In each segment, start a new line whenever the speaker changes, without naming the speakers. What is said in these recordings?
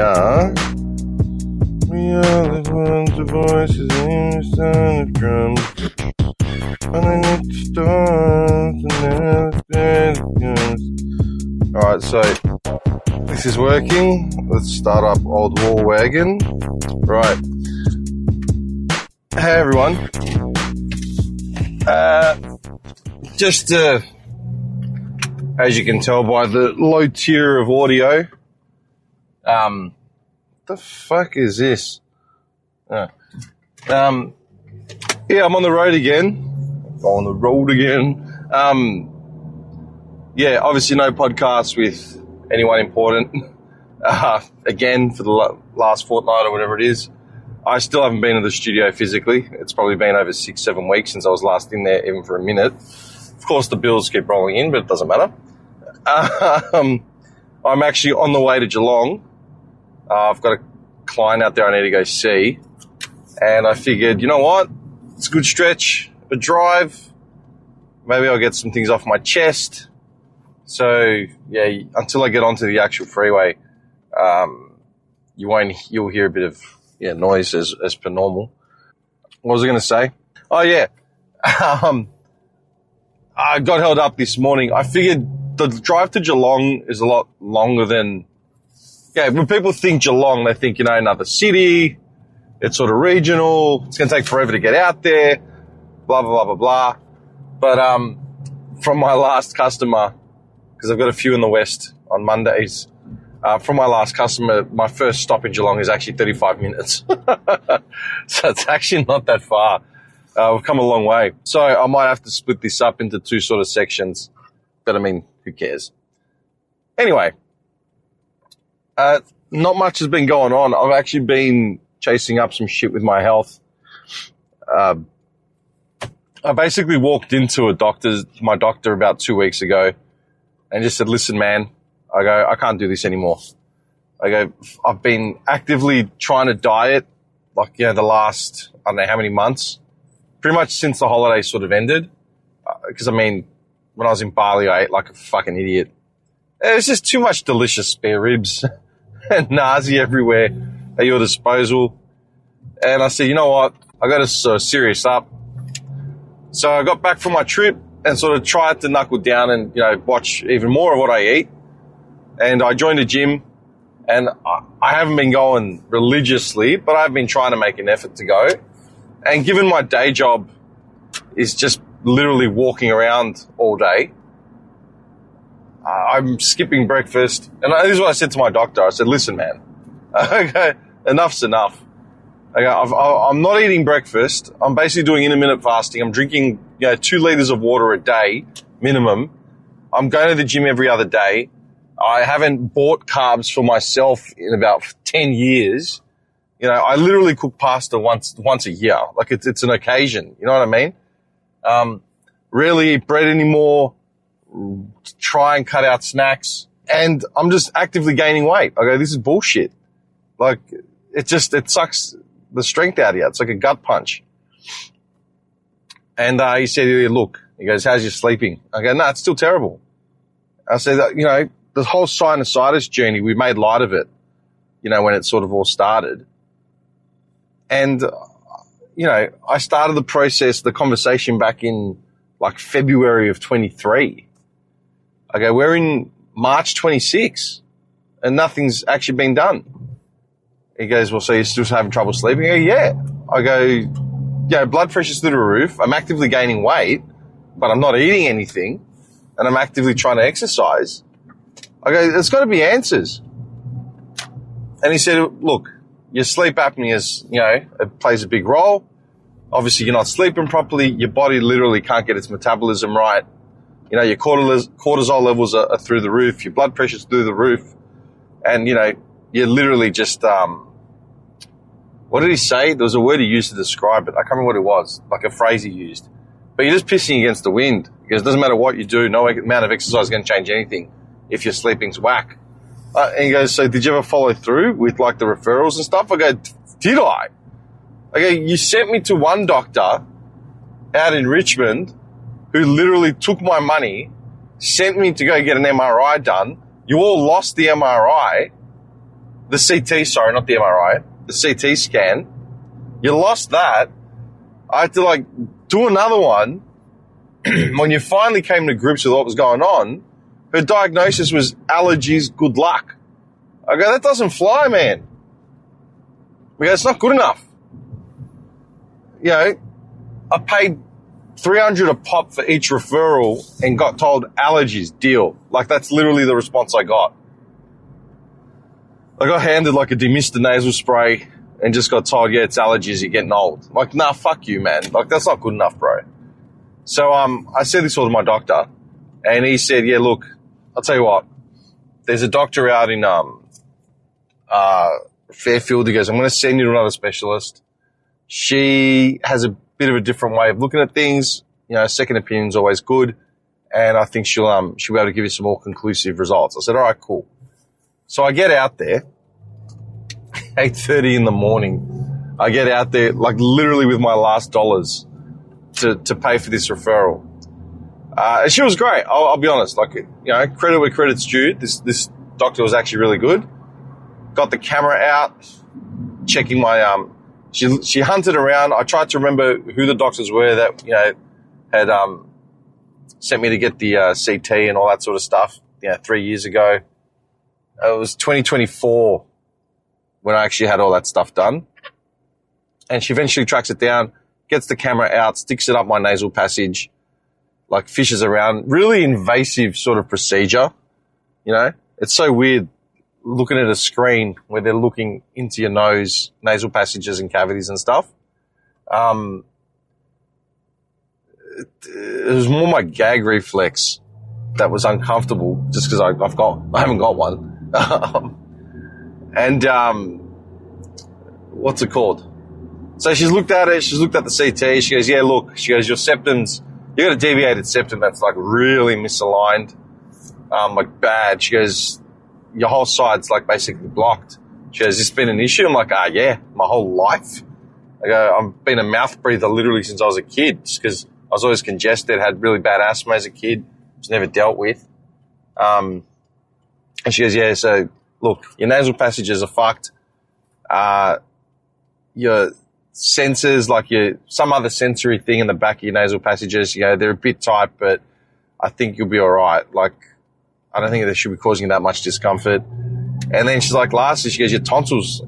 are the ones, the voices in the sound of drums. Underneath the stars and Alright, so this is working. Let's start up old war wagon. Right. Hey everyone. As you can tell by the low tier of audio, the fuck is this? Yeah, I'm on the road again. Yeah, obviously no podcast with anyone important. Again, for the last fortnight or whatever it is. I still haven't been to the studio physically. It's probably been over 6-7 weeks since I was last in there, even for a minute. Of course, the bills keep rolling in, but it doesn't matter. I'm actually on the way to Geelong. I've got a client out there I need to go see. And I figured, you know what? It's a good stretch, a drive. Maybe I'll get some things off my chest. So, yeah, until I get onto the actual freeway, you'll hear a bit of noise as per normal. What was I going to say? Oh, yeah. I got held up this morning. I figured the drive to Geelong is a lot longer than... Yeah, when people think Geelong, they think, another city. It's sort of regional. It's going to take forever to get out there. Blah, blah, blah, blah, blah. But from my last customer, because I've got a few in the West on Mondays, from my last customer, my first stop in Geelong is actually 35 minutes. So it's actually not that far. We've come a long way. So I might have to split this up into two sort of sections. But, who cares? Anyway, not much has been going on. I've actually been chasing up some shit with my health. I basically walked into my doctor about 2 weeks ago and just said, listen, man, I can't do this anymore. I've been actively trying to diet, the last, I don't know how many months, pretty much since the holiday sort of ended. Because, when I was in Bali, I ate like a fucking idiot. It was just too much delicious spare ribs and nazi everywhere at your disposal. And I said, you know what? I got to sort of serious up. So I got back from my trip and sort of tried to knuckle down and, watch even more of what I eat. And I joined a gym, and I haven't been going religiously, but I've been trying to make an effort to go. And given my day job is just literally walking around all day, I'm skipping breakfast. And this is what I said to my doctor. I said, listen, man, enough's enough. I'm not eating breakfast. I'm basically doing intermittent fasting. I'm drinking 2 liters of water a day, minimum. I'm going to the gym every other day. I haven't bought carbs for myself in about 10 years. I literally cook pasta once a year. It's an occasion. You know what I mean? Rarely eat bread anymore. Try and cut out snacks. And I'm just actively gaining weight. This is bullshit. It sucks the strength out of you. It's like a gut punch. And he said, look, he goes, how's your sleeping? I go, no, it's still terrible. I said, the whole sinusitis journey, we made light of it, when it sort of all started. And, I started the conversation back in February of 23. We're in March 26 and nothing's actually been done. He goes, well, so you're still having trouble sleeping? I go, yeah. I go, blood pressure's through the roof. I'm actively gaining weight, but I'm not eating anything, and I'm actively trying to exercise. I go, there's got to be answers. And he said, look, your sleep apnea it plays a big role. Obviously, you're not sleeping properly. Your body literally can't get its metabolism right. Your cortisol levels are through the roof. Your blood pressure's through the roof. And, you're literally just, what did he say? There was a word he used to describe it. I can't remember what it was, like a phrase he used. But you're just pissing against the wind. Because it doesn't matter what you do, no amount of exercise is going to change anything if your sleeping's whack. And he goes, so did you ever follow through with the referrals and stuff? I go, did I? You sent me to one doctor out in Richmond who literally took my money, sent me to go get an MRI done. You all lost the MRI. the CT, sorry, not the MRI, the CT scan. You lost that. I had to like do another one. When you finally came to grips with what was going on, her diagnosis was allergies, good luck. I go, that doesn't fly, man. We go, it's not good enough. You know, I paid $300 a pop for each referral and got told allergies, deal. Like, that's literally the response I got. I got handed like a demister nasal spray and just got told, yeah, it's allergies, you're getting old. I'm like, nah, fuck you, man. Like, that's not good enough, bro. So I said this all to my doctor, and he said, yeah, look, I'll tell you what. There's a doctor out in Fairfield. He goes, I'm going to send you to another specialist. She has a bit of a different way of looking at things. You know, second opinion's always good, and I think she'll be able to give you some more conclusive results. I said, all right, cool. So I get out there, 8:30 in the morning. I get out there, like literally with my last dollars to pay for this referral. And she was great. I'll be honest. Like, you know, credit where credit's due. This doctor was actually really good. Got the camera out, checking my She hunted around. I tried to remember who the doctors were that, you know, had sent me to get the CT and all that sort of stuff. You know, 3 years ago. It was 2024 when I actually had all that stuff done. And she eventually tracks it down, gets the camera out, sticks it up my nasal passage, like fishes around. Really invasive sort of procedure, you know. It's so weird looking at a screen where they're looking into your nose, nasal passages and cavities and stuff. It was more my gag reflex that was uncomfortable just because I haven't got one. What's it called? So she's looked at it, she's looked at the CT, she goes, yeah, look, she goes, your septum's, you got a deviated septum that's like really misaligned, like bad. She goes, your whole side's like basically blocked. She goes, has this been an issue? I'm like, yeah, my whole life. I go, I've been a mouth breather literally since I was a kid, just because I was always congested, had really bad asthma as a kid, was never dealt with. And she goes, yeah, so look, your nasal passages are fucked. Your sensors, like some other sensory thing in the back of your nasal passages, you know, they're a bit tight, but I think you'll be all right. Like, I don't think they should be causing you that much discomfort. And then she's like, lastly, she goes, your tonsils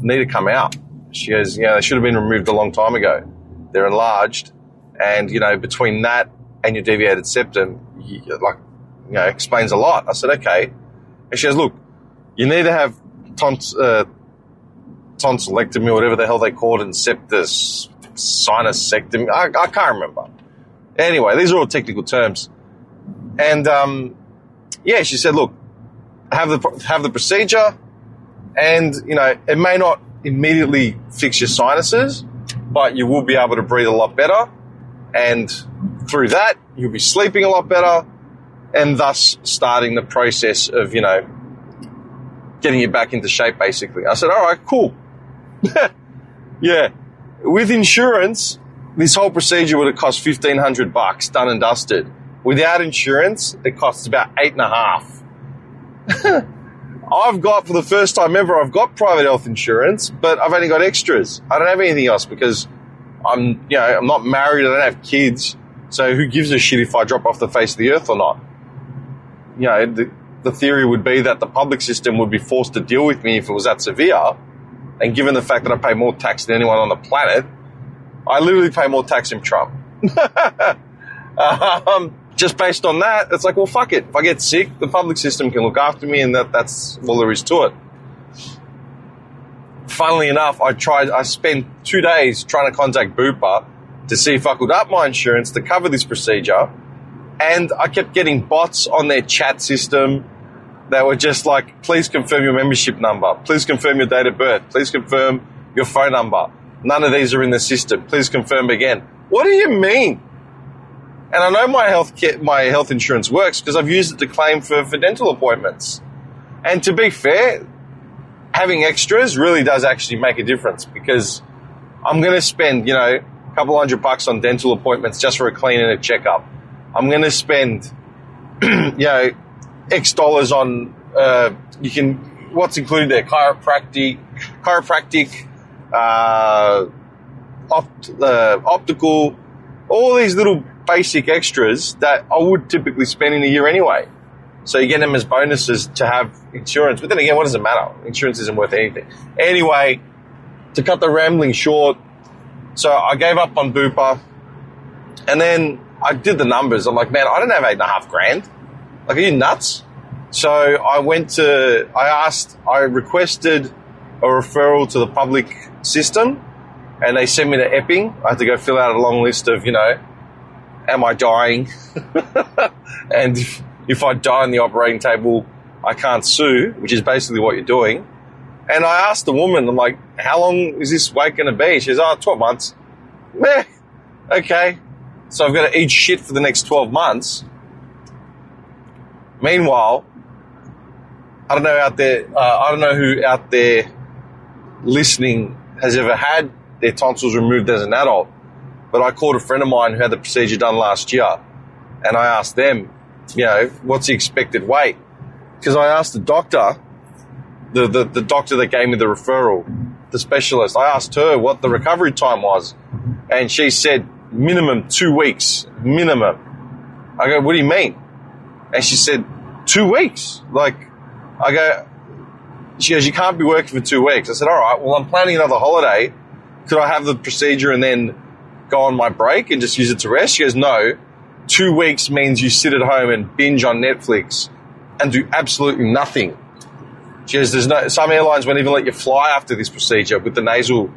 need to come out. She goes, you know, they should have been removed a long time ago. They're enlarged. And, you know, between that and your deviated septum, explains a lot. I said, okay. And she goes, look, you need to have tonsillectomy or whatever the hell they call it, and sinusectomy. I can't remember. Anyway, these are all technical terms. And, yeah, she said, look, have the procedure, and, you know, it may not immediately fix your sinuses, but you will be able to breathe a lot better, and through that, you'll be sleeping a lot better, and thus starting the process of, you know, getting you back into shape, basically. I said, all right, cool. Yeah. With insurance, this whole procedure would have cost $1,500, done and dusted. Without insurance, it costs about $8,500. I've got, for the first time ever, I've got private health insurance, but I've only got extras. I don't have anything else because I'm not married, I don't have kids, so who gives a shit if I drop off the face of the earth or not? You know, the theory would be that the public system would be forced to deal with me if it was that severe, and given the fact that I pay more tax than anyone on the planet, I literally pay more tax than Trump. Just based on that, it's like, well, fuck it. If I get sick, the public system can look after me, and that's all there is to it. Funnily enough, I spent 2 days trying to contact Bupa to see if I could up my insurance to cover this procedure, and I kept getting bots on their chat system that were just like, please confirm your membership number, please confirm your date of birth, please confirm your phone number. None of these are in the system. Please confirm again. What do you mean? And I know my health insurance works because I've used it to claim for dental appointments. And to be fair, having extras really does actually make a difference, because I'm going to spend, you know, a couple $100 on dental appointments just for a clean and a checkup. I'm going to spend, you know, X dollars on, you can what's included there? Chiropractic, optical, all these little basic extras that I would typically spend in a year anyway. So you get them as bonuses to have insurance. But then again, what does it matter? Insurance isn't worth anything. Anyway, to cut the rambling short, so I gave up on Bupa, and then I did the numbers. I'm like, man, I don't have $8,500. Like, are you nuts? So I requested a referral to the public system, and they sent me to Epping. I had to go fill out a long list of, am I dying? And if I die on the operating table, I can't sue, which is basically what you're doing. And I asked the woman, I'm like, how long is this wait going to be? She says, 12 months. Meh, okay. So I've got to eat shit for the next 12 months. Meanwhile, I don't know who out there listening has ever had their tonsils removed as an adult, but I called a friend of mine who had the procedure done last year, and I asked them, what's the expected wait? Because I asked the doctor, the doctor that gave me the referral, the specialist, I asked her what the recovery time was, and she said minimum 2 weeks, minimum. I go, what do you mean? And she said, 2 weeks. She goes, you can't be working for 2 weeks. I said, all right, well, I'm planning another holiday. Could I have the procedure and then go on my break and just use it to rest? She goes, no. 2 weeks means you sit at home and binge on Netflix and do absolutely nothing. She goes, some airlines won't even let you fly after this procedure with the nasal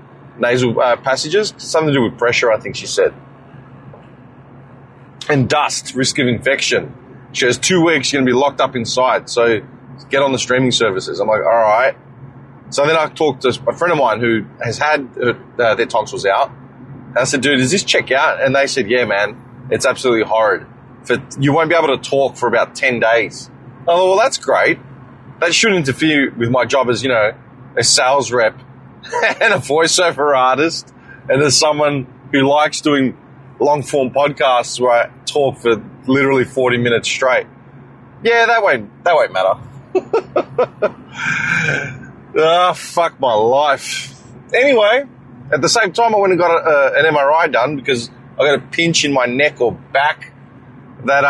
passages. Something to do with pressure, I think she said. And dust, risk of infection. She goes, 2 weeks, you're going to be locked up inside. So get on the streaming services. I'm like, all right. So then I talked to a friend of mine who has had their tonsils out. And I said, dude, does this check out? And they said, yeah, man, it's absolutely horrid. You won't be able to talk for about 10 days. I thought, well, that's great. That shouldn't interfere with my job as, a sales rep and a voiceover artist and as someone who likes doing long-form podcasts where I talk for literally 40 minutes straight. Yeah, that won't matter. Fuck my life. Anyway, at the same time, I went and got an MRI done because I got a pinch in my neck or back that,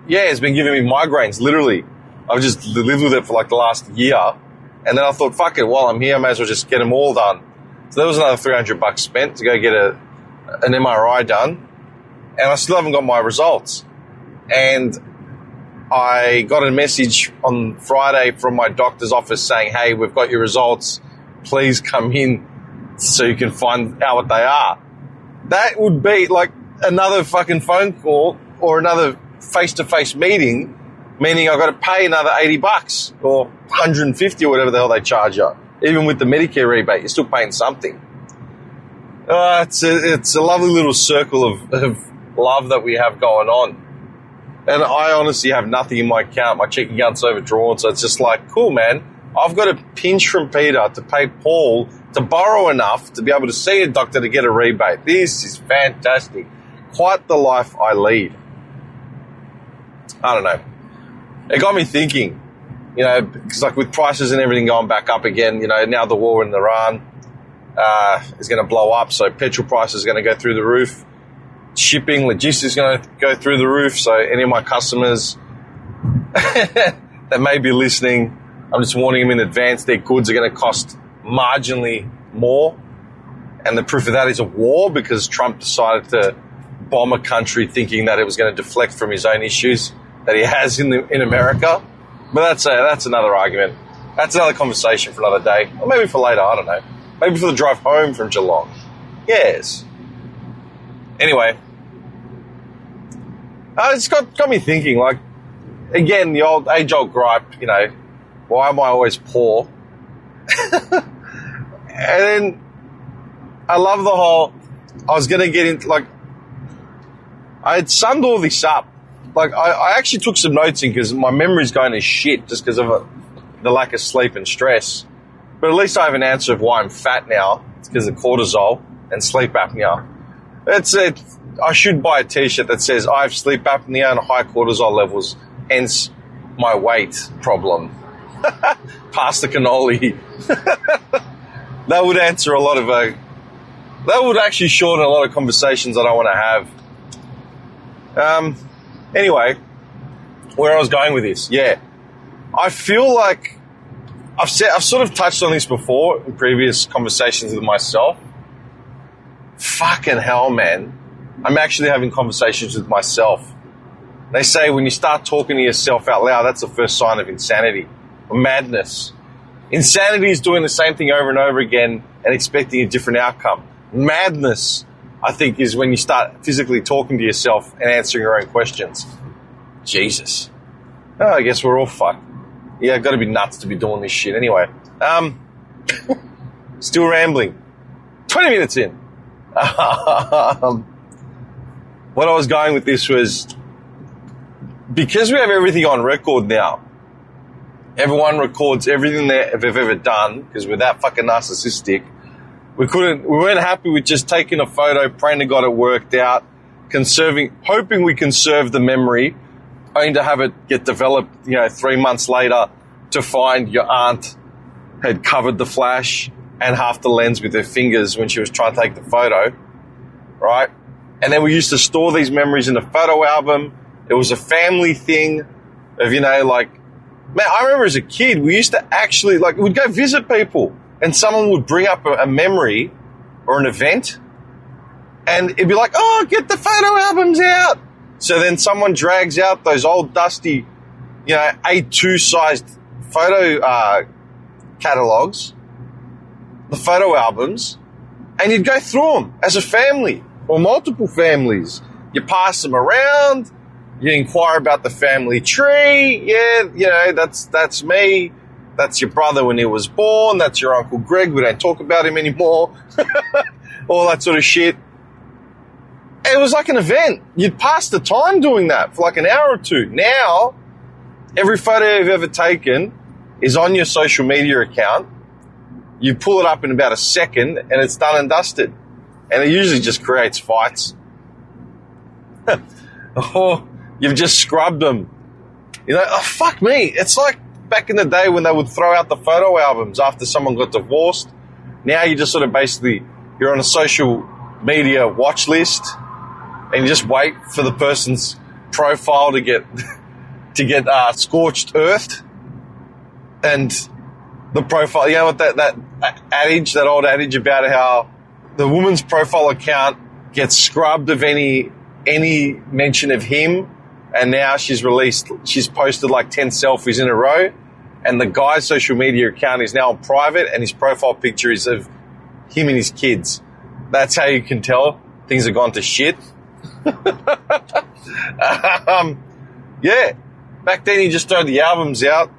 it's been giving me migraines, literally. I've just lived with it for the last year. And then I thought, fuck it, while I'm here, I may as well just get them all done. So there was another $300 spent to go get an MRI done. And I still haven't got my results. And I got a message on Friday from my doctor's office saying, hey, we've got your results. Please come in so you can find out what they are. That would be like another fucking phone call or another face-to-face meeting, meaning I've got to pay another $80 or $150 or whatever the hell they charge you. Even with the Medicare rebate, you're still paying something. It's a lovely little circle of love that we have going on. And I honestly have nothing in my account. My checking account's overdrawn, so it's just like, cool, man. I've got a pinch from Peter to pay Paul to borrow enough to be able to see a doctor to get a rebate. This is fantastic. Quite the life I lead. I don't know. It got me thinking, because with prices and everything going back up again, now the war in Iran is going to blow up, so petrol prices are going to go through the roof. Shipping, logistics is going to go through the roof. So any of my customers that may be listening, I'm just warning them in advance, their goods are going to cost marginally more. And the proof of that is a war, because Trump decided to bomb a country thinking that it was going to deflect from his own issues that he has in America. But that's another argument. That's another conversation for another day. Or maybe for later, I don't know. Maybe for the drive home from Geelong. Yes. Anyway, it's got me thinking, again, the age-old gripe, why am I always poor? And then I love the whole, I was going to get into, I had summed all this up. I actually took some notes in because my memory's going to shit just because of the lack of sleep and stress. But at least I have an answer of why I'm fat now. It's because of cortisol and sleep apnea. That's it. I should buy a t-shirt that says I have sleep apnea and high cortisol levels, hence my weight problem. Pass the cannoli. That would answer a lot of that would actually shorten a lot of conversations that I want to have. Anyway, where I was going with this, yeah, I feel like I've sort of touched on this before in previous conversations with myself. Fucking hell, man. I'm actually having conversations with myself. They say when you start talking to yourself out loud, that's the first sign of insanity or madness. Insanity is doing the same thing over and over again and expecting a different outcome. Madness, I think, is when you start physically talking to yourself and answering your own questions. Jesus. Oh, I guess we're all fucked. Yeah, got to be nuts to be doing this shit. Anyway, still rambling. 20 minutes in. What I was going with this was, because we have everything on record now, everyone records everything they've ever done, because we're that fucking narcissistic. We weren't happy with just taking a photo, praying to God it worked out, hoping we conserve the memory, only to have it get developed, 3 months later to find your aunt had covered the flash and half the lens with her fingers when she was trying to take the photo, right? And then we used to store these memories in a photo album. It was a family thing of, man, I remember as a kid, we used to actually, we'd go visit people and someone would bring up a memory or an event and it'd be like, oh, get the photo albums out. So then someone drags out those old dusty, A2 sized photo catalogs, the photo albums, and you'd go through them as a family or multiple families. You pass them around. You inquire about the family tree. Yeah, that's me. That's your brother when he was born. That's your Uncle Greg. We don't talk about him anymore. All that sort of shit. It was like an event. You'd pass the time doing that for like an hour or two. Now, every photo you've ever taken is on your social media account. You pull it up in about a second and it's done and dusted. And it usually just creates fights. Oh, you've just scrubbed them. Oh, fuck me. It's like back in the day when they would throw out the photo albums after someone got divorced. Now you just sort of you're on a social media watch list and you just wait for the person's profile to get scorched earthed. And the profile, what that old adage about how the woman's profile account gets scrubbed of any mention of him, and now she's posted like 10 selfies in a row, and the guy's social media account is now on private, and his profile picture is of him and his kids. That's how you can tell things have gone to shit. Yeah. Back then you just throw the albums out,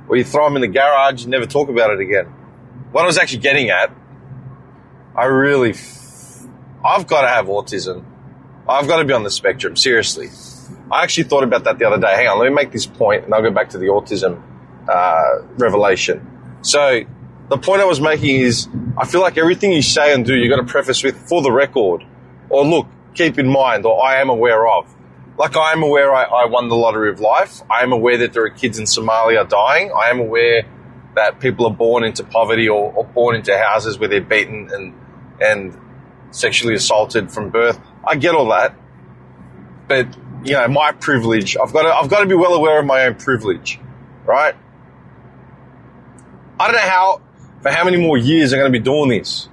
or you throw them in the garage and never talk about it again. What I was actually getting at, I've got to have autism. I've got to be on the spectrum, seriously. I actually thought about that the other day. Hang on, let me make this point and I'll go back to the autism revelation. So the point I was making is, I feel like everything you say and do, you've got to preface with, for the record, or look, keep in mind, or I am aware of. Like, I am aware I won the lottery of life. I am aware that there are kids in Somalia dying. I am aware that people are born into poverty or born into houses where they're beaten and sexually assaulted from birth. I get all that. But, my privilege, I've got to be well aware of my own privilege, right? I don't know for how many more years I'm going to be doing this,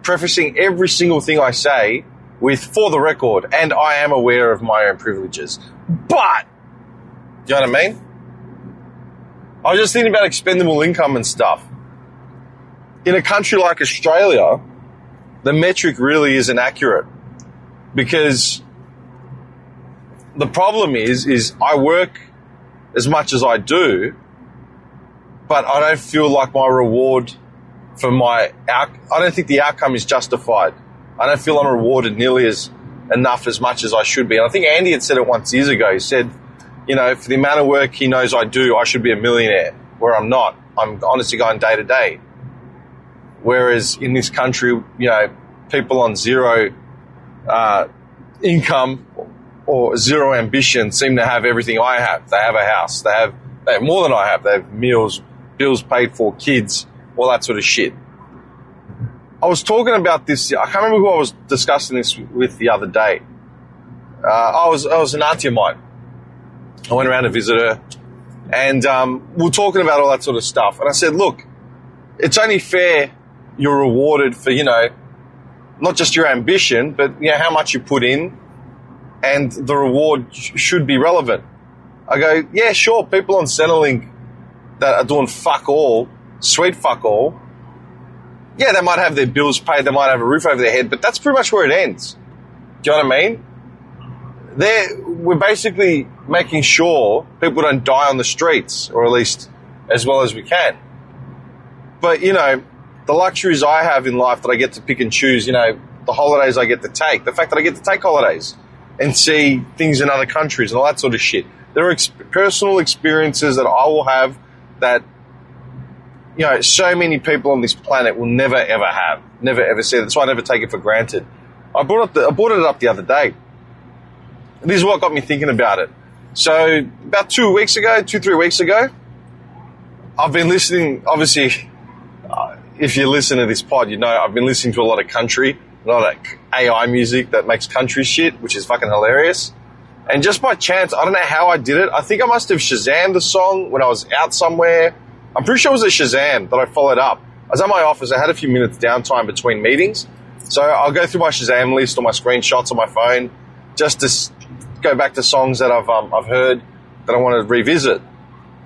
prefacing every single thing I say with, for the record, and I am aware of my own privileges. But, do you know what I mean? I was just thinking about expendable income and stuff. In a country like Australia, the metric really isn't accurate, because the problem is I work as much as I do, but I don't feel like my reward for I don't think the outcome is justified. I don't feel I'm rewarded nearly enough as much as I should be. And I think Andy had said it once years ago. He said, for the amount of work he knows I do, I should be a millionaire, where I'm not. I'm honestly going day to day. Whereas in this country, people on zero income or zero ambition seem to have everything I have. They have a house. They have more than I have. They have meals bills paid for, kids, all that sort of shit. I was talking about this. I can't remember who I was discussing this with the other day. I was an auntie of mine. I went around to visit her, and we were talking about all that sort of stuff. And I said, look, it's only fair you're rewarded for, not just your ambition, but how much you put in, and the reward should be relevant. I go, yeah, sure, people on Centrelink that are doing fuck all, sweet fuck all, yeah, they might have their bills paid, they might have a roof over their head, but that's pretty much where it ends. Do you know what I mean? We're basically making sure people don't die on the streets, or at least as well as we can. But, the luxuries I have in life that I get to pick and choose, the holidays I get to take, the fact that I get to take holidays and see things in other countries and all that sort of shit. There are personal experiences that I will have that, so many people on this planet will never, ever have. Never, ever see. That's why I never take it for granted. I brought it up the other day. This is what got me thinking about it. So about 3 weeks ago, I've been listening, obviously, if you listen to this pod, I've been listening to a lot of country, a lot of AI music that makes country shit, which is fucking hilarious. And just by chance, I don't know how I did it. I think I must have Shazammed the song when I was out somewhere. I'm pretty sure it was a Shazam that I followed up. I was at my office. I had a few minutes downtime between meetings. So I'll go through my Shazam list or my screenshots on my phone just to go back to songs that I've heard that I want to revisit.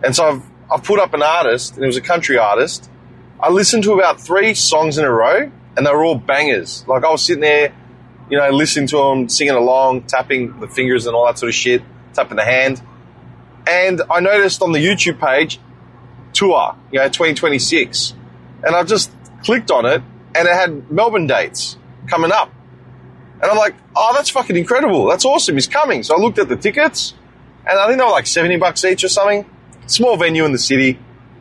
And so I've put up an artist, and it was a country artist. I listened to about 3 songs in a row, and they were all bangers. Like, I was sitting there, listening to them, singing along, tapping the fingers and all that sort of shit, tapping the hand. And I noticed on the YouTube page, tour, 2026. And I just clicked on it, and it had Melbourne dates coming up. And I'm like, oh, that's fucking incredible. That's awesome. He's coming. So I looked at the tickets, and I think they were like $70 each or something. Small venue in the city,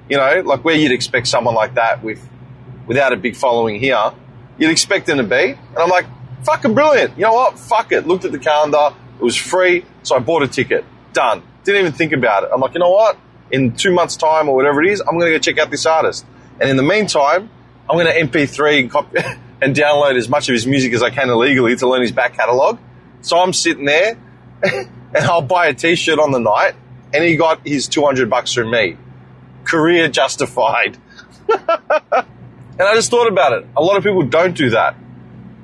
like where you'd expect someone like that without a big following here. You'd expect them to be. And I'm like, fucking brilliant. You know what? Fuck it. Looked at the calendar. It was free. So I bought a ticket. Done. Didn't even think about it. I'm like, you know what? In 2 months' time or whatever it is, I'm going to go check out this artist. And in the meantime, I'm going to MP3 and copy and download as much of his music as I can illegally to learn his back catalogue. So I'm sitting there and I'll buy a T-shirt on the night, and he got his $200 from me. Career justified. And I just thought about it. A lot of people don't do that.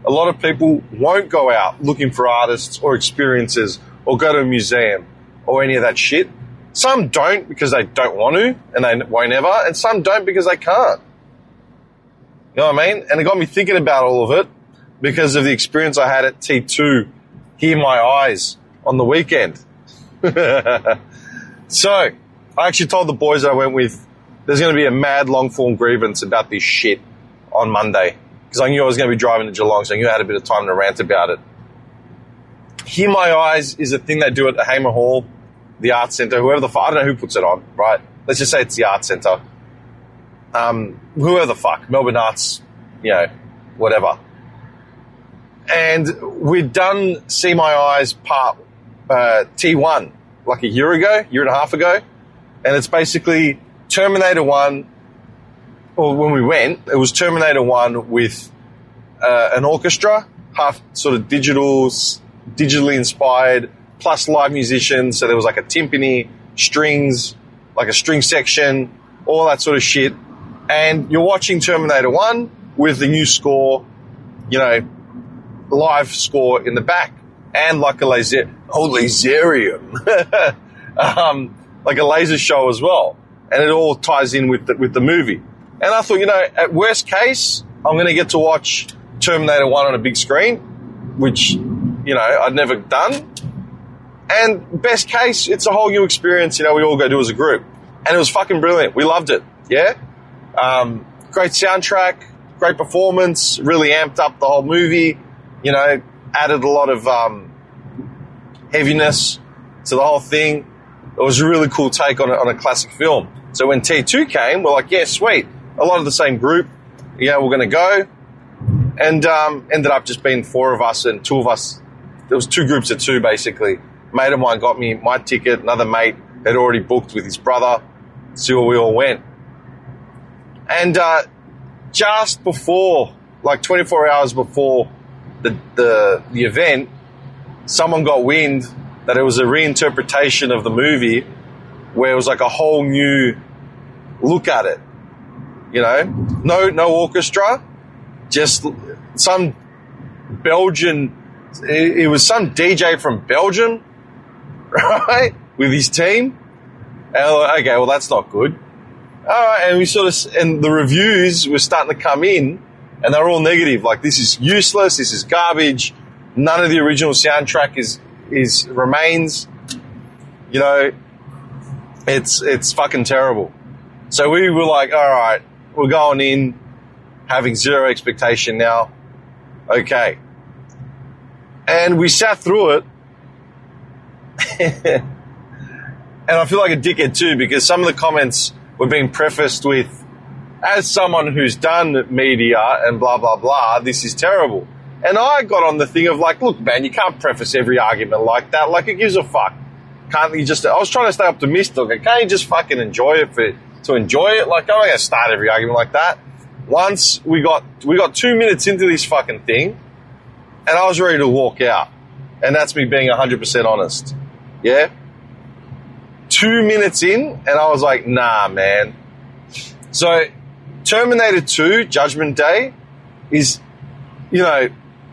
A lot of people won't go out looking for artists or experiences or go to a museum or any of that shit. Some don't because they don't want to and they won't ever, and some don't because they can't. You know what I mean? And it got me thinking about all of it because of the experience I had at T2, Hear My Eyes, on the weekend. So, I actually told the boys I went with, there's going to be a mad long-form grievance about this shit on Monday, because I knew I was going to be driving to Geelong, so I knew I had a bit of time to rant about it. Hear My Eyes is a thing they do at the Hamer Hall, the Arts Centre, I don't know who puts it on, right? Let's just say it's the Arts Centre. Whoever the fuck, Melbourne Arts, whatever. And we'd done See My Eyes part T1 like a year and a half ago. And it's basically Terminator 1, or when we went, it was Terminator 1 with an orchestra, half sort of digitally inspired, plus live musicians. So there was like a timpani, strings, like a string section, all that sort of shit. And you're watching Terminator 1 with the new score, live score in the back. And like a laserium, like a laser show as well. And it all ties in with the movie. And I thought, at worst case, I'm going to get to watch Terminator 1 on a big screen, which, I'd never done. And best case, it's a whole new experience, we all go do as a group. And it was fucking brilliant. We loved it, yeah? Great soundtrack, great performance, really amped up the whole movie, added a lot of heaviness to the whole thing. It was a really cool take on a classic film. So when T2 came, we're like, yeah, sweet. A lot of the same group. Yeah, we're going to go. And ended up just being 4 of us and 2 of us. There was 2 groups of 2, basically. Mate of mine got me my ticket. Another mate had already booked with his brother. See where we all went. And just before, like 24 hours before the event, someone got wind that it was a reinterpretation of the movie where it was like a whole new look at it. You know, no orchestra, just some Belgian, it was some DJ from Belgium, right, with his team. And I was like, okay, well, that's not good. All right, and we and the reviews were starting to come in, and they were all negative. Like, this is useless, this is garbage, none of the original soundtrack remains. You know, it's fucking terrible. So we were like, all right, we're going in, having zero expectation now. Okay. And we sat through it. And I feel like a dickhead too, because some of the comments were being prefaced with, as someone who's done media and blah, blah, blah, this is terrible. And I got on the thing of like, look, man, you can't preface every argument like that. Like, who gives a fuck? Can't you just, I was trying to stay optimistic. Like, can't you just fucking enjoy it to enjoy it? Like, I'm not going to start every argument like that. Once we got 2 minutes into this fucking thing, and I was ready to walk out. And that's me being 100% honest. Yeah? 2 minutes in, and I was like, nah, man. So, Terminator 2, Judgment Day, is, you know,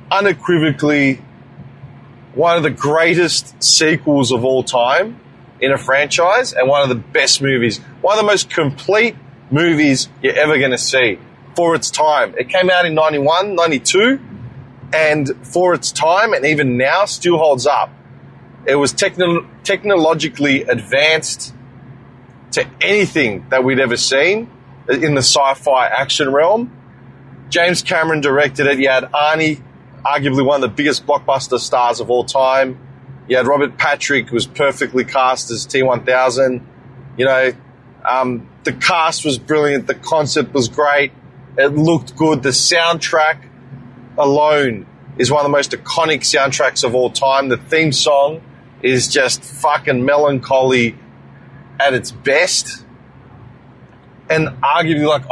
unequivocally one of the greatest sequels of all time in a franchise, and one of the best movies, one of the most complete movies you're ever going to see for its time. It came out in 91, 92, and for its time, and even now, still holds up. It was technologically advanced to anything that we'd ever seen in the sci-fi action realm. James Cameron directed it. You had Arnie, arguably one of the biggest blockbuster stars of all time. You had Robert Patrick, who was perfectly cast as T-1000. You know, the cast was brilliant. The concept was great. It looked good. The soundtrack alone is one of the most iconic soundtracks of all time. The theme song is just fucking melancholy at its best. And arguably, like,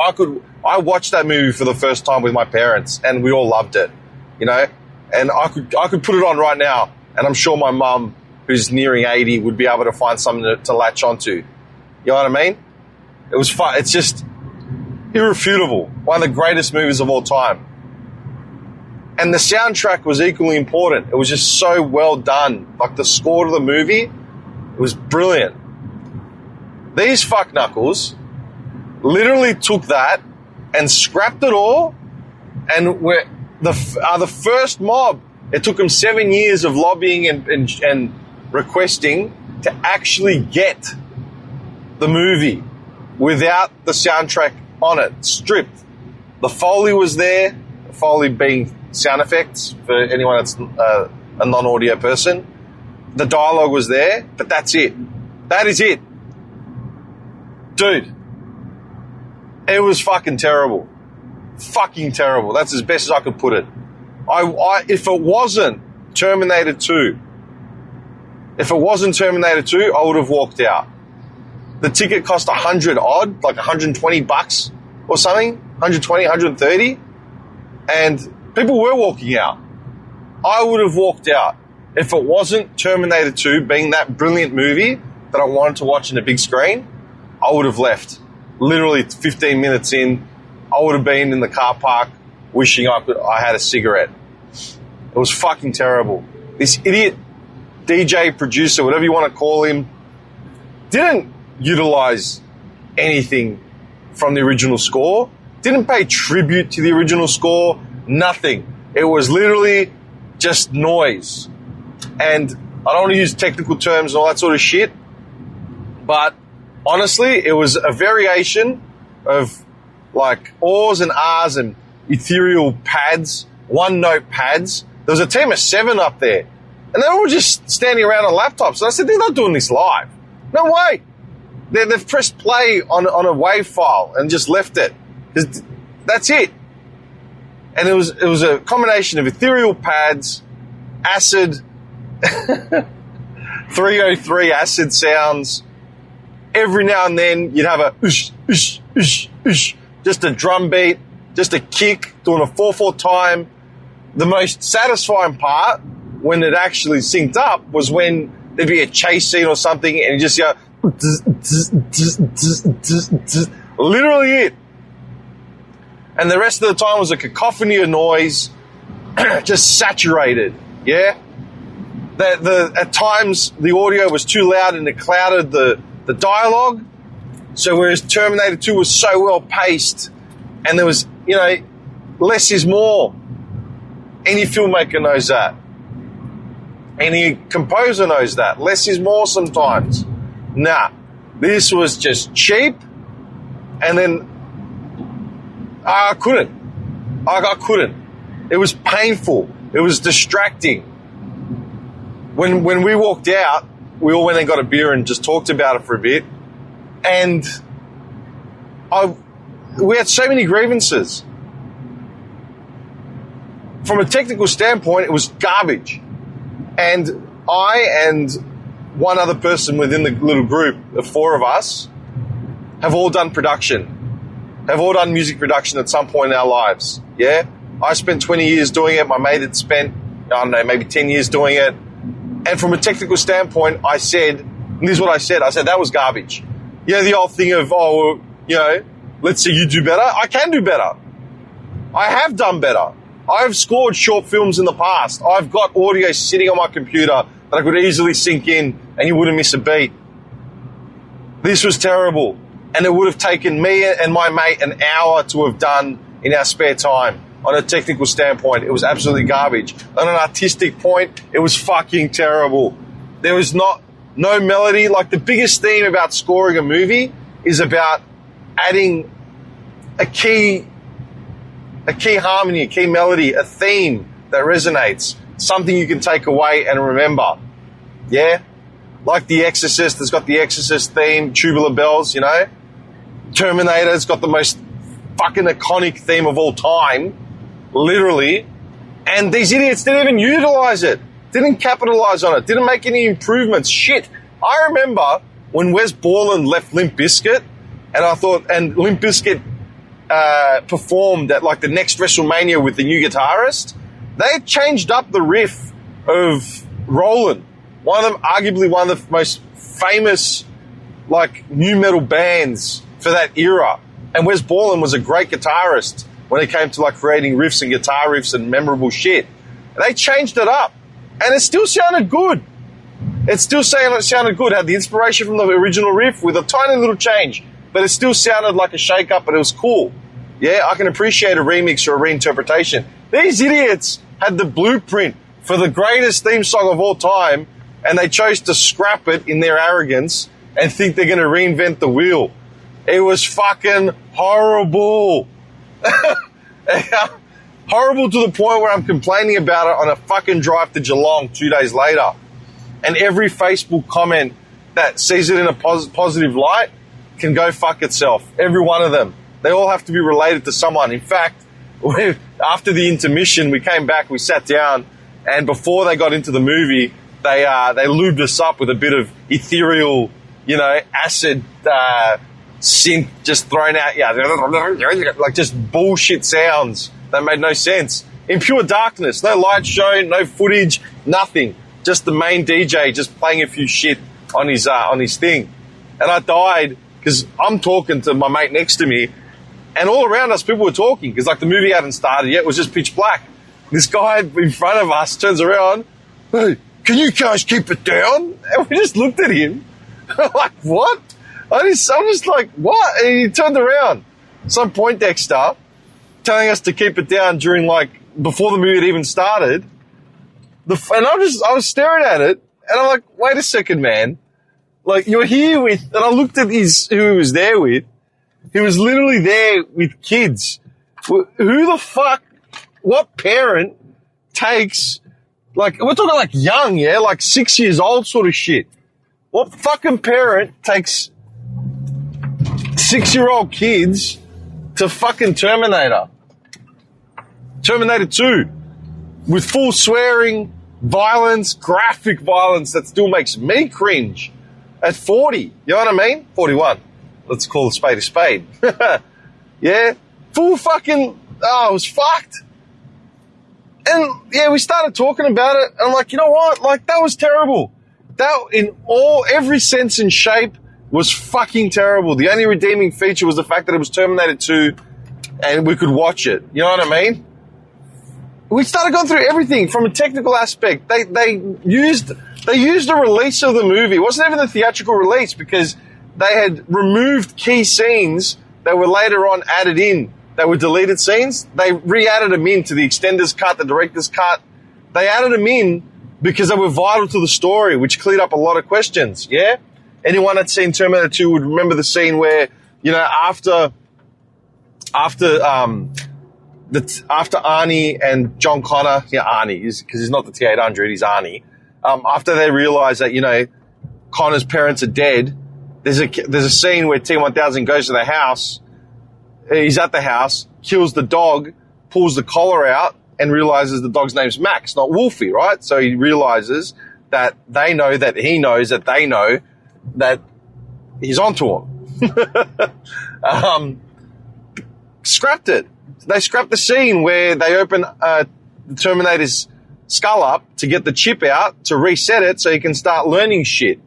I watched that movie for the first time with my parents, and we all loved it, you know? And I could put it on right now, and I'm sure my mum, who's nearing 80, would be able to find something to latch onto. You know what I mean? It was fun. It's just irrefutable. One of the greatest movies of all time. And the soundtrack was equally important. It was just so well done. Like, the score to the movie, it was brilliant. These fuckknuckles literally took that and scrapped it all, and were the first mob. It took them 7 years of lobbying and requesting to actually get the movie without the soundtrack on it, stripped. The Foley was there, the Foley being sound effects for anyone that's a non-audio person. The dialogue was there, but that's it. That is it. Dude, it was fucking terrible. Fucking terrible. That's as best as I could put it. If it wasn't Terminator 2, I would have walked out. The ticket cost 100 odd, like $120 or something, 120, 130, and people were walking out. I would have walked out if it wasn't Terminator 2 being that brilliant movie that I wanted to watch in a big screen. I would have left. Literally 15 minutes in, I would have been in the car park wishing I had a cigarette. It was fucking terrible. This idiot DJ, producer, whatever you want to call him, didn't utilize anything from the original score, didn't pay tribute to the original score, nothing. It was literally just noise. And I don't want to use technical terms and all that sort of shit, but honestly, it was a variation of like Ors and Rs and ethereal pads, one-note pads. There was a team of 7 up there, and they were all just standing around on laptops. And I said, they're not doing this live. No way. They've pressed play on a WAV file and just left it. That's it. And it was a combination of ethereal pads, acid, 303 acid sounds. Every now and then you'd have a ush, ush, ush, ush, just a drum beat, just a kick, doing a 4/4 time. The most satisfying part, when it actually synced up, was when there'd be a chase scene or something and you just go, literally it. And the rest of the time was a cacophony of noise, just saturated, yeah? At times, the audio was too loud and it clouded the dialogue. So whereas Terminator 2 was so well paced and there was, less is more. Any filmmaker knows that. Any composer knows that. Less is more sometimes. Nah, this was just cheap, and then I couldn't. I couldn't. It was painful. It was distracting. When we walked out, we all went and got a beer and just talked about it for a bit, and we had so many grievances. From a technical standpoint, it was garbage. And I and one other person within the little group, the four of us, have all done production, have all done music production at some point in our lives, yeah? I spent 20 years doing it. My mate had spent, I don't know, maybe 10 years doing it. And from a technical standpoint, I said, and this is what I said, that was garbage. The old thing of, let's say you do better. I can do better. I have done better. I've scored short films in the past. I've got audio sitting on my computer that I could easily sync in and you wouldn't miss a beat. This was terrible. And it would have taken me and my mate an hour to have done in our spare time. On a technical standpoint, it was absolutely garbage. On an artistic point, it was fucking terrible. There was no melody. Like, the biggest theme about scoring a movie is about adding a key harmony, a key melody, a theme that resonates, something you can take away and remember. Yeah? Like The Exorcist has got the Exorcist theme, Tubular Bells, Terminator's got the most fucking iconic theme of all time, literally. And these idiots didn't even utilize it, didn't capitalize on it, didn't make any improvements. Shit. I remember when Wes Borland left Limp Bizkit, and Limp Bizkit performed at like the next WrestleMania with the new guitarist. They changed up the riff of Roland, arguably one of the most famous like new metal bands for that era. And Wes Borland was a great guitarist when it came to like creating riffs and guitar riffs and memorable shit. And they changed it up, and it still sounded good. It sounded good. It had the inspiration from the original riff with a tiny little change, but it still sounded like a shake-up, but it was cool. Yeah, I can appreciate a remix or a reinterpretation. These idiots had the blueprint for the greatest theme song of all time, and they chose to scrap it in their arrogance and think they're going to reinvent the wheel. It was fucking horrible. Horrible to the point where I'm complaining about it on a fucking drive to Geelong 2 days later. And every Facebook comment that sees it in a positive light can go fuck itself. Every one of them. They all have to be related to someone. In fact, after the intermission, we came back, we sat down, and before they got into the movie, they lubed us up with a bit of ethereal, acid synth just thrown out, like just bullshit sounds that made no sense. In pure darkness, no light show, no footage, nothing. Just the main DJ just playing a few shit on his thing. And I died because I'm talking to my mate next to me, and all around us people were talking because like the movie hadn't started yet. It was just pitch black. This guy in front of us turns around, "Hey, can you guys keep it down?" And we just looked at him like, what? I'm just like, what? And he turned around. Some Poindexter telling us to keep it down during before the movie had even started. And I was staring at it, and I'm like, wait a second, man. Like, you're here with, and I looked at who he was there with. He was literally there with kids. Who the fuck, what parent takes, we're talking young, yeah? 6 years old sort of shit. What fucking parent takes 6-year-old kids to fucking Terminator 2, with full swearing, violence, graphic violence that still makes me cringe at 40. You know what I mean? 41. Let's call a spade a spade. Yeah, full fucking, it was fucked. And yeah, we started talking about it, and I'm like, you know what? Like, that was terrible. That, in every sense and shape, was fucking terrible. The only redeeming feature was the fact that it was Terminator 2 and we could watch it. You know what I mean? We started going through everything from a technical aspect. They used the release of the movie. It wasn't even the theatrical release because they had removed key scenes that were later on added in. They were deleted scenes. They re-added them into the extenders cut, the director's cut. They added them in because they were vital to the story, which cleared up a lot of questions, yeah? Anyone that's seen Terminator 2 would remember the scene where, you know, after Arnie and John Connor, Arnie, because he's not the T-800, he's Arnie, after they realize that, you know, Connor's parents are dead, there's a scene where T-1000 goes to the house, he's at the house, kills the dog, pulls the collar out, and realizes the dog's name's Max, not Wolfie, right? So he realizes that they know that he knows that they know that he's onto him. Scrapped it. They scrapped the scene where they open the Terminator's skull up to get the chip out to reset it so he can start learning shit.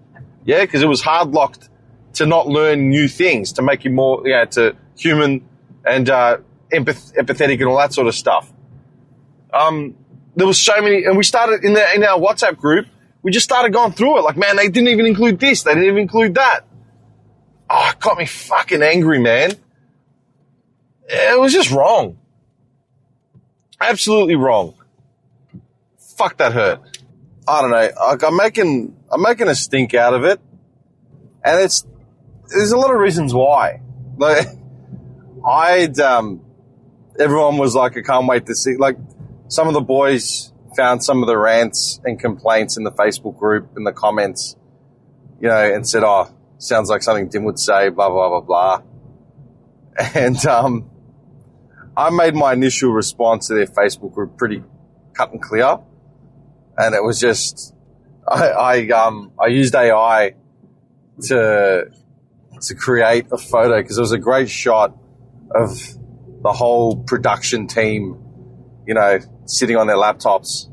Yeah, because it was hard locked to not learn new things, to make him more, to human and empathetic and all that sort of stuff. There was so many, and we started in our WhatsApp group. We just started going through it. Like, man, they didn't even include this. They didn't even include that. Oh, it got me fucking angry, man. It was just wrong. Absolutely wrong. Fuck, that hurt. I don't know. Like, I'm making a stink out of it, and there's a lot of reasons why. Like, everyone was like, I can't wait to see. Like, some of the boys found some of the rants and complaints in the Facebook group, in the comments, you know, and said, oh, sounds like something Dim would say, blah, blah, blah, blah. And I made my initial response to their Facebook group pretty cut and clear. And it was just, I used AI to create a photo because it was a great shot of the whole production team, you know, sitting on their laptops,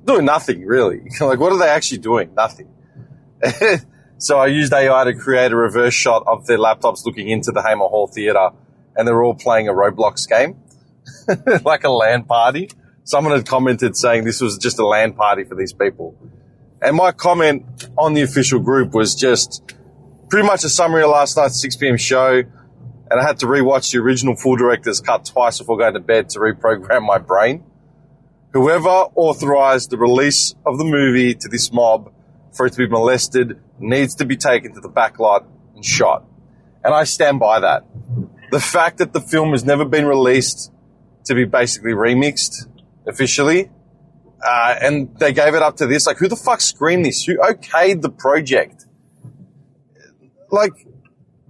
doing nothing really. Like, what are they actually doing? Nothing. So I used AI to create a reverse shot of their laptops looking into the Hamer Hall Theatre, and they're all playing a Roblox game, like a LAN party. Someone had commented saying this was just a LAN party for these people. And my comment on the official group was just pretty much a summary of last night's 6 p.m. show, and I had to rewatch the original full director's cut twice before going to bed to reprogram my brain. Whoever authorized the release of the movie to this mob for it to be molested needs to be taken to the back lot and shot. And I stand by that. The fact that the film has never been released to be basically remixed officially, and they gave it up to this, like, who the fuck screened this? Who okayed the project? Like,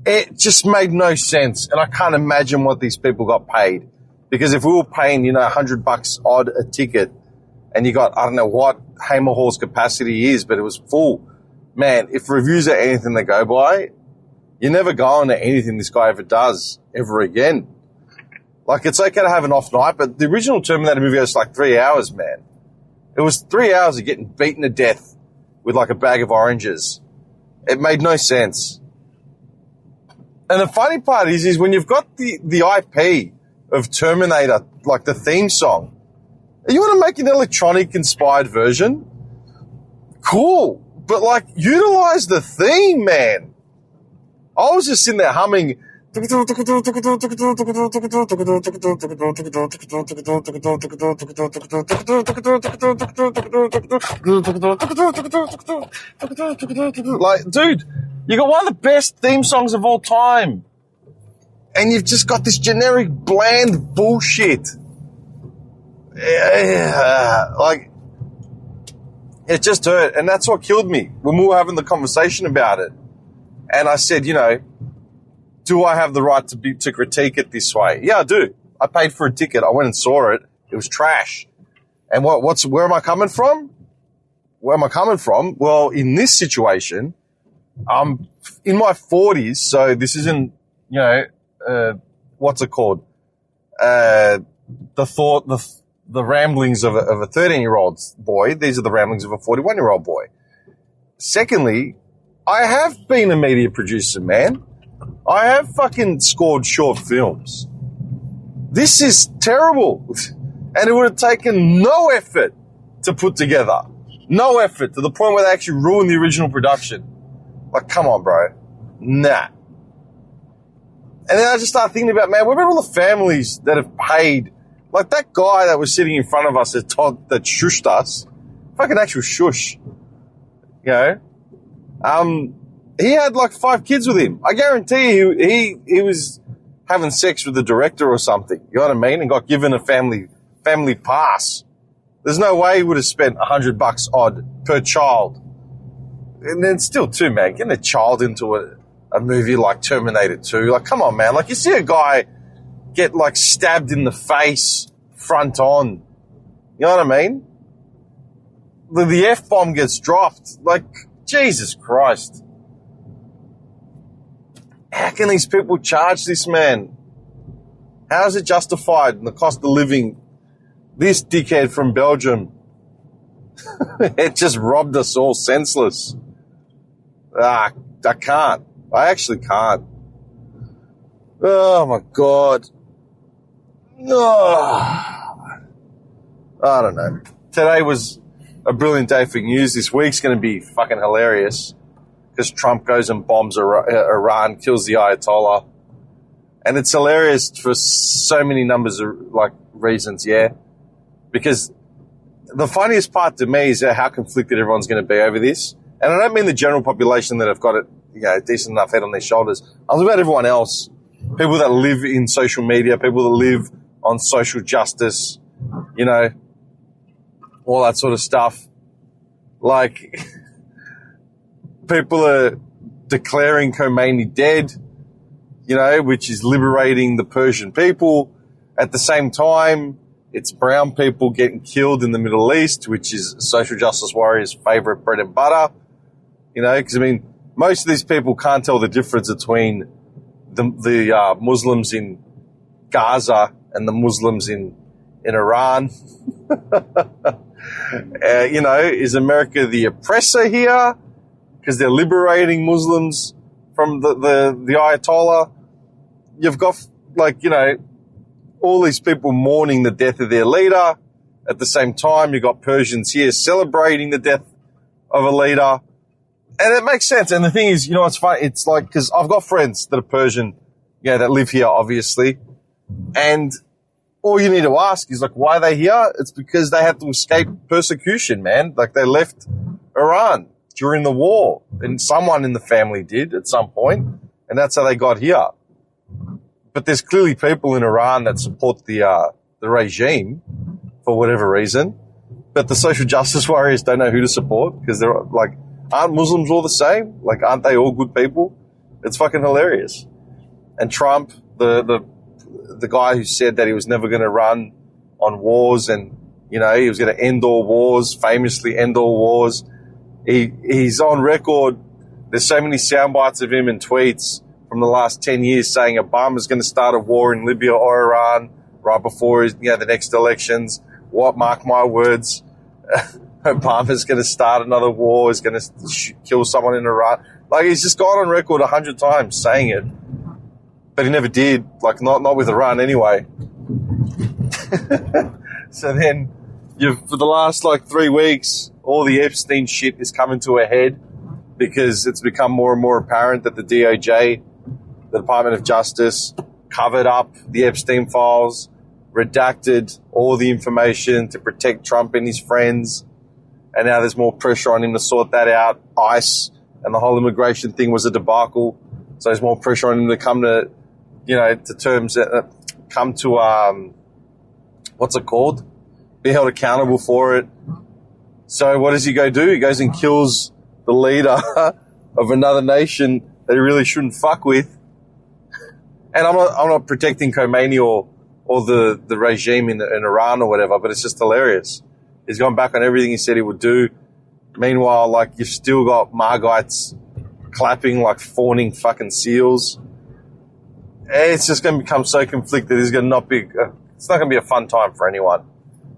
it just made no sense, and I can't imagine what these people got paid. Because if we were paying, you know, $100 odd a ticket, and you got, I don't know what Hamer Hall's capacity is, but it was full. Man, if reviews are anything they go by, you're never going to anything this guy ever does ever again. Like, it's okay to have an off night, but the original Terminator movie was like 3 hours, man. It was 3 hours of getting beaten to death with like a bag of oranges. It made no sense. And the funny part is when you've got the IP of Terminator, like the theme song, you want to make an electronic-inspired version? Cool. But, like, utilize the theme, man. I was just sitting there humming. Like, dude, you got one of the best theme songs of all time. And you've just got this generic, bland bullshit. Like, it just hurt. And that's what killed me when we were having the conversation about it. And I said, you know, do I have the right to critique it this way? Yeah, I do. I paid for a ticket. I went and saw it. It was trash. And where am I coming from? Where am I coming from? Well, in this situation, I'm in my 40s, so this isn't, you know, what's it called? The ramblings of a 13-year-old boy. These are the ramblings of a 41-year-old boy. Secondly, I have been a media producer, man. I have fucking scored short films. This is terrible. And it would have taken no effort to put together. No effort, to the point where they actually ruined the original production. Like, come on, bro. Nah. And then I just start thinking about, man, what about all the families that have paid? Like that guy that was sitting in front of us that shushed us. Fucking actual shush. You know? He had like 5 kids with him. I guarantee you he was having sex with the director or something. You know what I mean? And got given a family pass. There's no way he would have spent $100 odd per child. And then still too, man, getting a child into a movie like Terminator 2. Like, come on, man. Like, you see a guy get like stabbed in the face front on. You know what I mean? The F-bomb gets dropped. Like, Jesus Christ. How can these people charge this man? How is it justified in the cost of living? This dickhead from Belgium, it just robbed us all senseless. I can't. I actually can't. Oh, my God. Oh. I don't know. Today was a brilliant day for news. This week's going to be fucking hilarious because Trump goes and bombs Iran, kills the Ayatollah. And it's hilarious for so many numbers of like reasons, yeah. Because the funniest part to me is how conflicted everyone's going to be over this. And I don't mean the general population that have got it, you know, decent enough head on their shoulders. I'm talking about everyone else. People that live in social media, people that live on social justice, you know, all that sort of stuff. Like, people are declaring Khomeini dead, you know, which is liberating the Persian people. At the same time, it's brown people getting killed in the Middle East, which is social justice warriors' favorite bread and butter. You know, because, I mean, most of these people can't tell the difference between the Muslims in Gaza and the Muslims in Iran. You know, is America the oppressor here because they're liberating Muslims from the Ayatollah? You've got, like, you know, all these people mourning the death of their leader. At the same time, you've got Persians here celebrating the death of a leader. And it makes sense. And the thing is, you know, it's funny. It's like, because I've got friends that are Persian, you know, that live here, obviously. And all you need to ask is, like, why are they here? It's because they had to escape persecution, man. Like, they left Iran during the war. And someone in the family did at some point. And that's how they got here. But there's clearly people in Iran that support the regime for whatever reason. But the social justice warriors don't know who to support because they're like, aren't Muslims all the same? Like, aren't they all good people? It's fucking hilarious. And Trump, the guy who said that he was never going to run on wars and, you know, he was going to end all wars, famously end all wars. He's on record. There's so many sound bites of him and tweets from the last 10 years saying Obama's going to start a war in Libya or Iran right before the next elections. What? Mark my words. Obama's going to start another war. He's going to kill someone in Iran. Like, he's just gone on record 100 times saying it. But he never did. Like, not with Iran anyway. So then, for the last, 3 weeks, all the Epstein shit is coming to a head because it's become more and more apparent that the DOJ, the Department of Justice, covered up the Epstein files, redacted all the information to protect Trump and his friends. And now there's more pressure on him to sort that out. ICE and the whole immigration thing was a debacle. So there's more pressure on him to come to, to terms, come to, what's it called? Be held accountable for it. So what does he go do? He goes and kills the leader of another nation that he really shouldn't fuck with. And I'm not protecting Khomeini or the regime in Iran or whatever, but it's just hilarious. He's gone back on everything he said he would do. Meanwhile, you've still got Margites clapping like fawning fucking seals. it's just going to become so conflicted. It's going to not be. It's not going to be a fun time for anyone.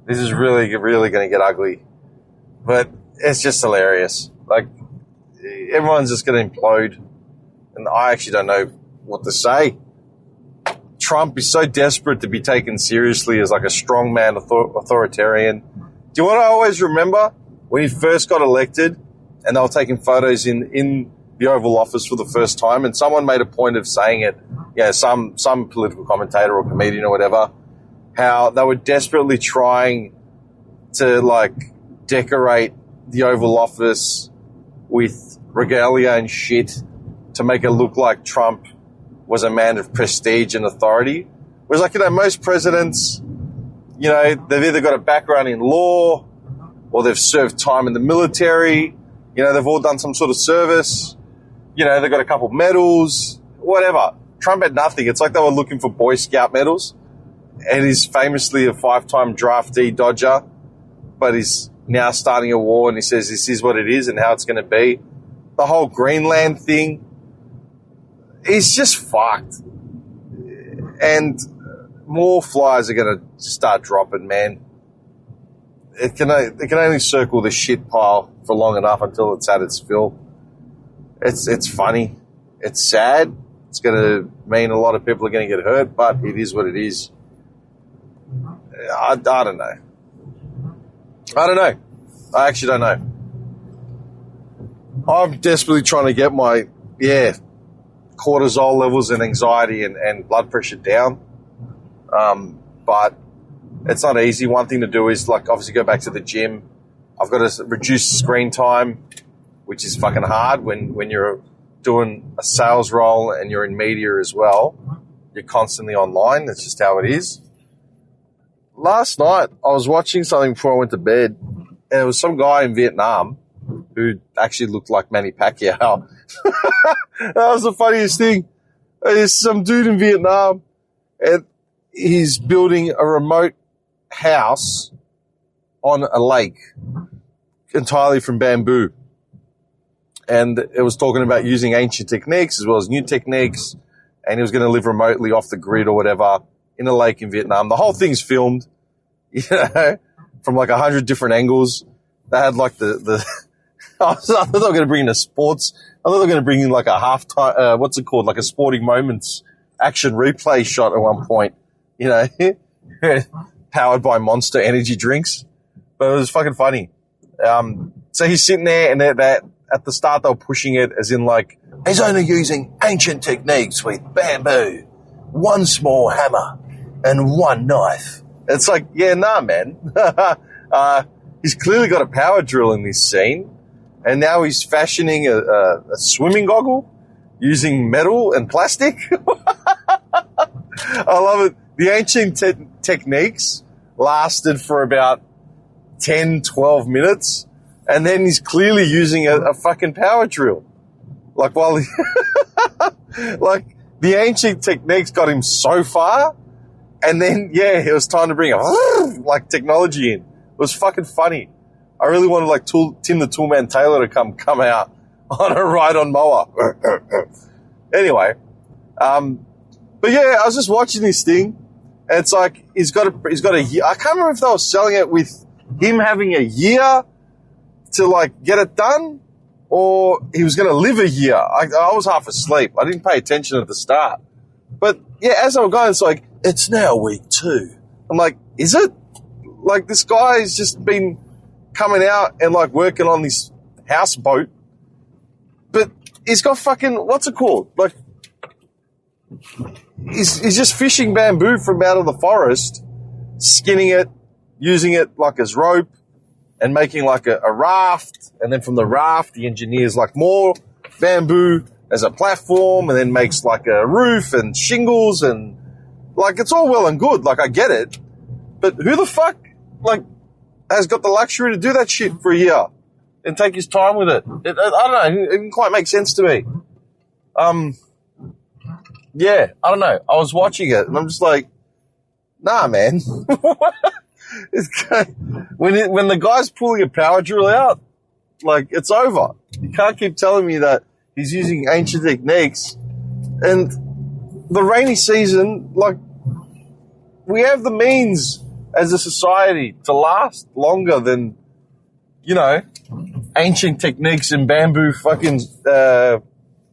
This is really, really going to get ugly. But it's just hilarious. Like, everyone's just going to implode. And I actually don't know what to say. Trump is so desperate to be taken seriously as like a strongman authoritarian. Do you want to always remember when he first got elected and they were taking photos in the Oval Office for the first time, and someone made a point of saying it, some political commentator or comedian or whatever, how they were desperately trying to like decorate the Oval Office with regalia and shit to make it look like Trump was a man of prestige and authority. Whereas, like, most presidents, they've either got a background in law or they've served time in the military. They've all done some sort of service. They've got a couple medals, whatever. Trump had nothing. It's like they were looking for Boy Scout medals. And he's famously a 5-time draftee Dodger, but he's now starting a war, and he says this is what it is and how it's going to be. The whole Greenland thing, he's just fucked. And more flies are going to start dropping, man. It can only circle the shit pile for long enough until it's at its fill. It's funny. It's sad. It's going to mean a lot of people are going to get hurt, but it is what it is. I don't know. I actually don't know. I'm desperately trying to get my, cortisol levels and anxiety and blood pressure down. But it's not easy. One thing to do is, like, obviously go back to the gym. I've got to reduce screen time, which is fucking hard when you're doing a sales role and you're in media as well. You're constantly online. That's just how it is. Last night, I was watching something before I went to bed, and there was some guy in Vietnam who actually looked like Manny Pacquiao. That was the funniest thing. There's some dude in Vietnam, and he's building a remote house on a lake entirely from bamboo. And it was talking about using ancient techniques as well as new techniques, and he was going to live remotely off the grid or whatever in a lake in Vietnam. The whole thing's filmed, from like 100 different angles. They had like I thought they were going to bring in I thought they were going to bring in like a halftime, what's it called? Like a sporting moments action replay shot at one point, powered by Monster energy drinks. But it was fucking funny. So he's sitting there, and that at the start they were pushing it as in like, he's only using ancient techniques with bamboo, one small hammer and one knife. It's like, yeah, nah, man. He's clearly got a power drill in this scene, and now he's fashioning a swimming goggle using metal and plastic. I love it. The ancient techniques lasted for about 10, 12 minutes, and then he's clearly using a fucking power drill. Like, while he like, the ancient techniques got him so far, and then, it was time to bring like technology in. It was fucking funny. I really wanted like Tim the Toolman Taylor to come out on a ride-on mower. Anyway, but yeah, I was just watching this thing, and it's like he's got a year. I can't remember if they were selling it with him having a year to like get it done, or he was going to live a year. I was half asleep. I didn't pay attention at the start. But yeah, as I was going, it's like, it's now week 2. I'm like, is it? Like, this guy's just been coming out and like working on this houseboat, but he's got fucking, what's it called? Like, he's just fishing bamboo from out of the forest, skinning it, using it like as rope, and making like a raft. And then from the raft, he engineers like more bamboo as a platform, and then makes like a roof and shingles, and like, it's all well and good. Like, I get it, but who the fuck like has got the luxury to do that shit for a year and take his time with it? I don't know. It didn't quite make sense to me. Yeah, I don't know. I was watching it, and I'm just like, nah, man. When the guy's pulling a power drill out, like, it's over. You can't keep telling me that he's using ancient techniques. And the rainy season, like, we have the means as a society to last longer than, you know, ancient techniques in bamboo fucking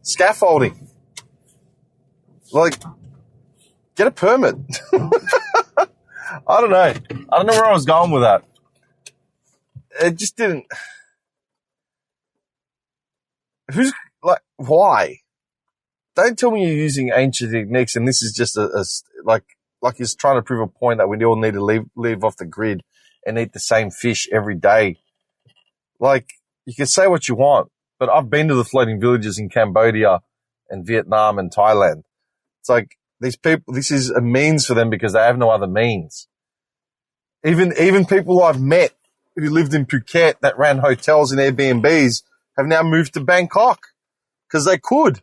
scaffolding. Like, get a permit. I don't know. I don't know where I was going with that. It just didn't. Who's, like, why? Don't tell me you're using ancient techniques and this is just like he's trying to prove a point that we all need to live off the grid and eat the same fish every day. Like, you can say what you want, but I've been to the floating villages in Cambodia and Vietnam and Thailand. It's like, these people, this is a means for them because they have no other means. Even people I've met who lived in Phuket that ran hotels and Airbnbs have now moved to Bangkok because they could.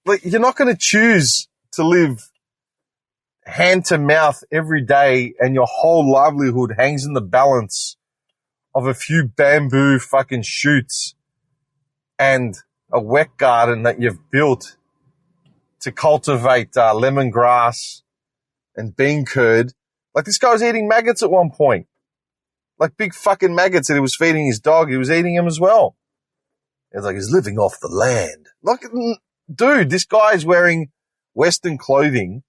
Like, you're not going to choose to live hand to mouth every day and your whole livelihood hangs in the balance of a few bamboo fucking shoots and a wet garden that you've built to cultivate lemongrass and bean curd. Like, this guy was eating maggots at one point. Like, big fucking maggots that he was feeding his dog. He was eating them as well. It's like, he's living off the land. Like, dude, this guy is wearing Western clothing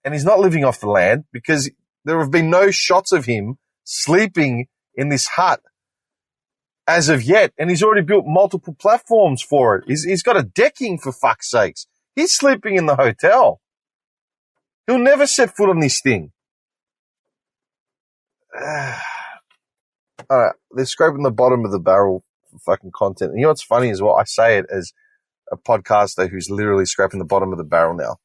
and he's not living off the land because there have been no shots of him sleeping in this hut as of yet. And he's already built multiple platforms for it. He's got a decking, for fuck's sakes. He's sleeping in the hotel. He'll never set foot on this thing. They're scraping the bottom of the barrel for fucking content. And you know what's funny is what I say it as a podcaster who's literally scraping the bottom of the barrel now.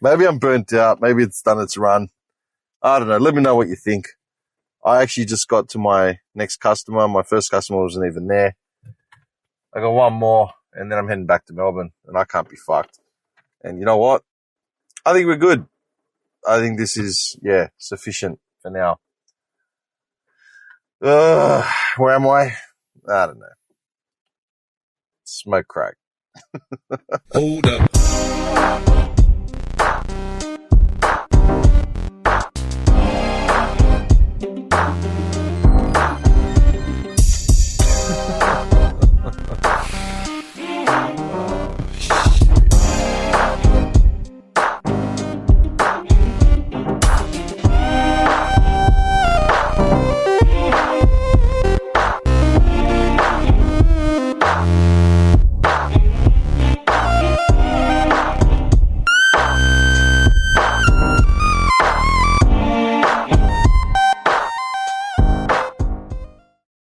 Maybe I'm burnt out. Maybe it's done its run. I don't know. Let me know what you think. I actually just got to my next customer. My first customer wasn't even there. I got one more, and then I'm heading back to Melbourne, and I can't be fucked. And you know what? I think we're good. I think this is, sufficient for now. Where am I? I don't know. Smoke crack.
Hold up.